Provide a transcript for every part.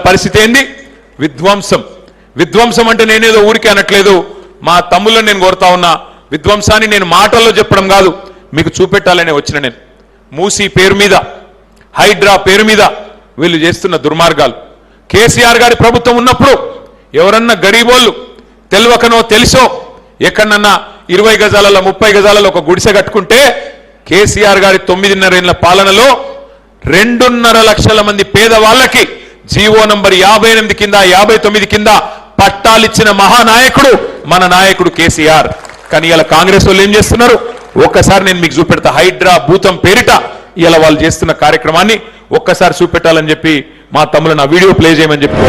పరిస్థితి ఏంది? విధ్వంసం. విధ్వంసం అంటే నేనేదో ఊరికే అనట్లేదు, మా తమ్ముళ్ళని నేను కోరుతా ఉన్నా. విధ్వంసాన్ని నేను మాటల్లో చెప్పడం కాదు, మీకు చూపెట్టాలనే వచ్చిన నేను. మూసీ పేరు మీద, హైడ్రా పేరు మీద వీళ్ళు చేస్తున్న దుర్మార్గాలు. కేసీఆర్ గారి ప్రభుత్వం ఉన్నప్పుడు ఎవరన్నా గరీబోళ్ళు తెలియకనో తెలుసో ఎక్కడన్నా 20 గజాలలో 30 గజాలలో ఒక గుడిసె కట్టుకుంటే కేసీఆర్ గారి 9.5 ఏళ్ల పాలనలో 2.5 లక్షల మంది పేదవాళ్ళకి జీవో నంబర్ 58 కింద 59 కింద పట్టాలిచ్చిన మహానాయకుడు మన నాయకుడు కేసీఆర్. కానీ ఇలా కాంగ్రెస్ వాళ్ళు ఏం చేస్తున్నారు? ఒక్కసారి నేను మీకు చూపెడతా. హైడ్రా భూతం పేరిట ఇలా వాళ్ళు చేస్తున్న కార్యక్రమాన్ని ఒక్కసారి చూపెట్టాలని చెప్పి మా తమ్ములను ఆ వీడియో ప్లే చేయమని చెప్పి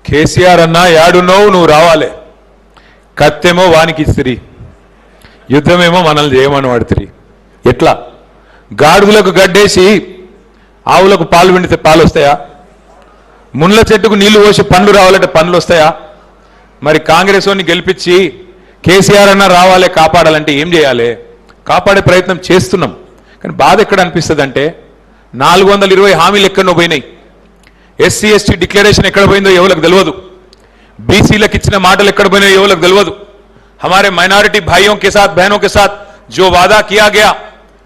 కేసీఆర్ అన్నా యాడున్నావు, నువ్వు రావాలి. కత్తేమో వానికి ఇస్తిరి, యుద్ధమేమో మనల్ని చేయమని వాడుతుంది. ఎట్లా? గాడిదలకు గడ్డేసి ఆవులకు పాలు పిండితే పాలు వస్తాయా? ముళ్ళ చెట్టుకు నీళ్లు పోసి పండ్లు రావాలంటే పండ్లు వస్తాయా? మరి కాంగ్రెస్ వాడిని గెలిపించి కేసీఆర్ అన్నా రావాలి, కాపాడాలంటే ఏం చేయాలి? కాపాడే ప్రయత్నం చేస్తున్నాం. కానీ బాధ ఎక్కడ అనిపిస్తుంది అంటే 420 హామీలు ఎక్కడో పోయినాయి. ఎస్సీ ఎస్టీ డిక్లరేషన్ ఎక్కడ పోయిందో ఎవరికి తెలియదు. బీసీలకు ఇచ్చిన మాటలు ఎక్కడ పోయినాయో ఎవరికి తెలియదు. हमारे माइनॉरिटी भाइयों के साथ बहनों के साथ जो वादा किया गया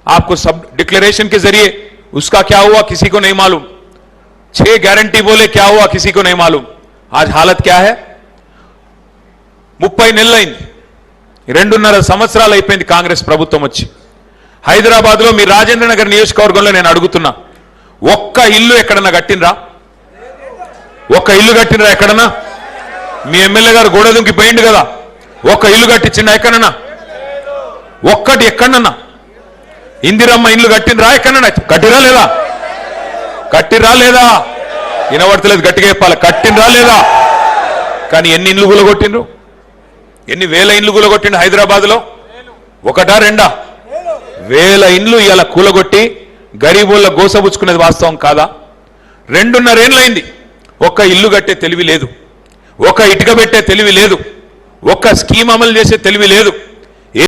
आपको सब डिक्लेरेशन के जरिए, उसका क्या हुआ किसी को नहीं मालूम. 6 गारंटी बोले, क्या हुआ किसी को नहीं मालूम. आज हालत क्या है? 30 నెలలైంది, 2.5 సంవత్సరాలు అయిపోయింది కాంగ్రెస్ ప్రభుత్వం వచ్చి. హైదరాబాద్ లో మీ రాజేంద్ర నగర్ నియోజకవర్గంలో నేను అడుగుతున్నా, ఒక్క ఇల్లు ఎక్కడన్నా కట్టినరా? ఒక్క ఇల్లు కట్టినరా ఎక్కడన్నా? మీ ఎమ్మెల్యే గారు గోడ దుంకి పోయిండు కదా, ఒక్క ఇల్లు కట్టించిండా ఎక్కడన్నా? ఒక్కటి ఎక్కడన్నా? ఇందిరమ్మ ఇల్లు కట్టినరా ఎక్కడన్నా? కట్టిరా లేదా? కట్టిరా లేదా? వినబడతలేదు, గట్టిగా చెప్పాలి. కట్టినరా లేదా? కానీ ఎన్ని ఇండ్లు కూలగొట్టిండ్రు? ఎన్ని వేల ఇండ్లు కూలగొట్టిండు హైదరాబాద్ లో? ఒకటా రెండా? వేల ఇండ్లు ఇలా కూలగొట్టి గరీబుల గోసబుచ్చుకునేది వాస్తవం కాదా? 2.5 ఏళ్ళైంది, ఒక్క ఇల్లు కట్టే తెలివి లేదు, ఒక్క ఇటుక పెట్టే తెలివి లేదు, ఒక్క స్కీమ్ అమలు చేసే తెలివి లేదు.